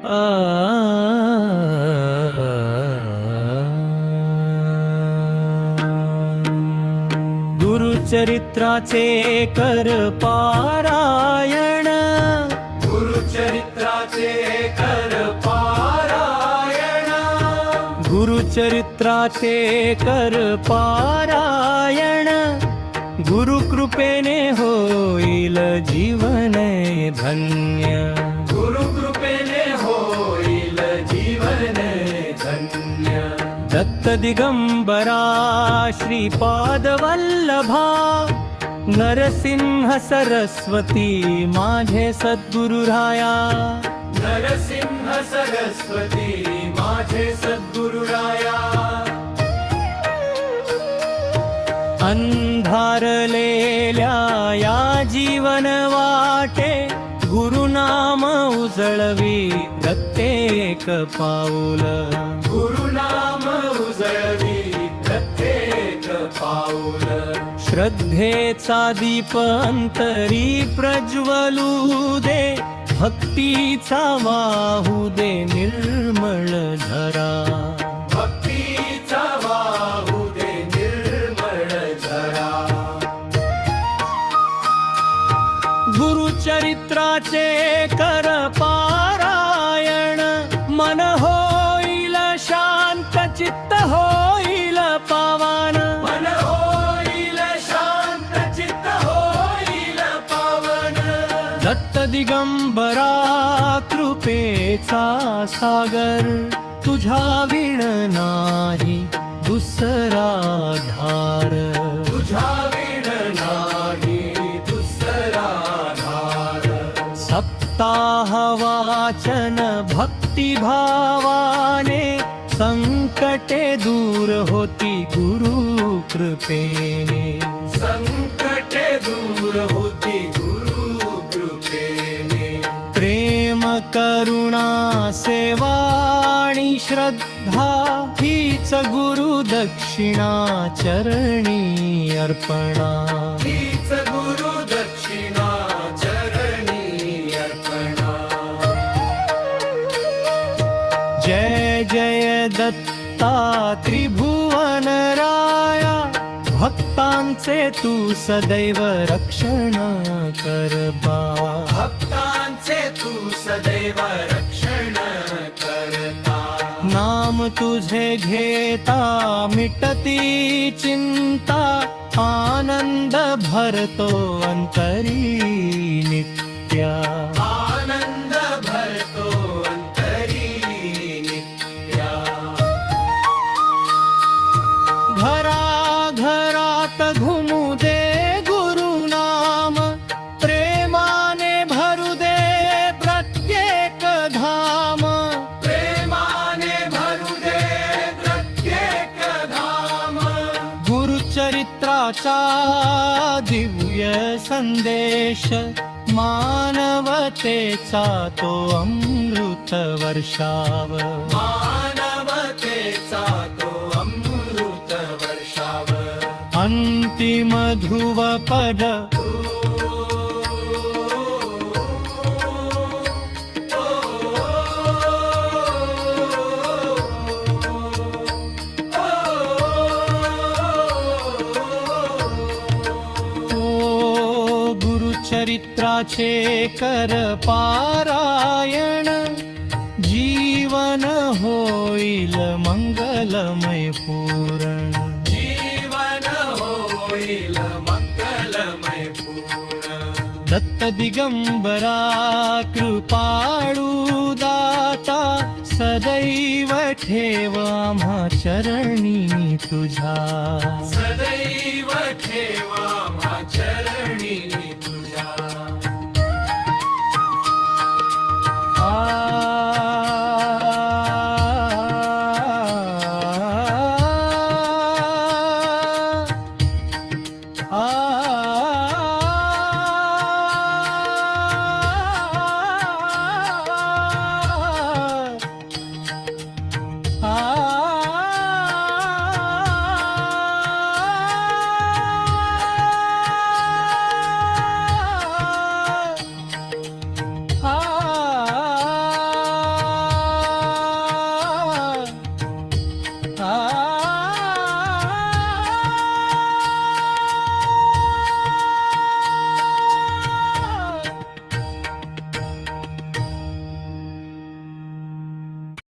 आ गुरुचरित्राचे कर पारायण, गुरुचरित्राचे कर पारायण, गुरुचरित्राचे कर पारायण, गुरुकृपेने होईल जीवन धन्य, गुरुकृपेने होईल जीवन धन्य. दत्त दिगंबरा श्रीपाद वल्लभा, नरसिंह सरस्वती माझे सद्गुरुराया, नरसिंह सरस्वती माझे सद्गुरुराया. अंधारलेल्या या जीवन वाटे, गुरुनाम उजळवी प्रत्येक पाऊल, गुरुनाम उजळवी प्रत्येक पाऊल. श्रद्धेचा दीप अंतरी प्रज्वलू दे, भक्तीचा वाहू दे निर्मळ धरा, भक्तीचा वाहू दे निर्मळ धरा. गुरुचरित्राचे कर पारायण, मन होईल शांत चित्त होईल पावन, मन होईल शांत चित्त होईल पावन. दत्त दिगंबरा कृपेचा सागर, तुझ्या विण नाही दुसरा धार, तुझ्या विण नाही दुसरा धार. सप्ताह वाचन भक्ती भावाने, संकटे दूर होती गुरु कृपेने, संकटे दूर होती गुरु कृपेने. प्रेम करुणा सेवा आणि श्रद्धा, हीच गुरु दक्षिणा चरणी अर्पणा, हीच गुरु दक्षिणा चरणी अर्पणा. जय जय दत्ता त्रिभुवन राया, भक्तांचे तू सदैव रक्षण कर बा, भक्तांचे तू सदैव रक्षण करता. नाम तुझे घेता मिटती चिंता, आनंद भरतो अंतरी नित्या, आनंद भरतो अंतरी नित्या. घरा घरात घुमू दे गुरुनाम, प्रेमाने भरू दे प्रत्येक धाम, प्रेमाने भरू दे प्रत्येक धाम. गुरुचरित्राचा दिव्य संदेश, मानवतेचा तो अमृत वर्षाव, मानवतेचा तो अमृत वर्षाव. अंतिम ध्रुवपद चरित्राचे कर पारायण, जीवन होईल मंगलमय पूर्ण, जीवन होईल मंगलमय पूर्ण. दत्त दिगंबरा कृपाळू दाता, सदैव ठेव आम्हा चरणी तुझ्या, सदैव ठेवा मा चरणी तुझ्या. साई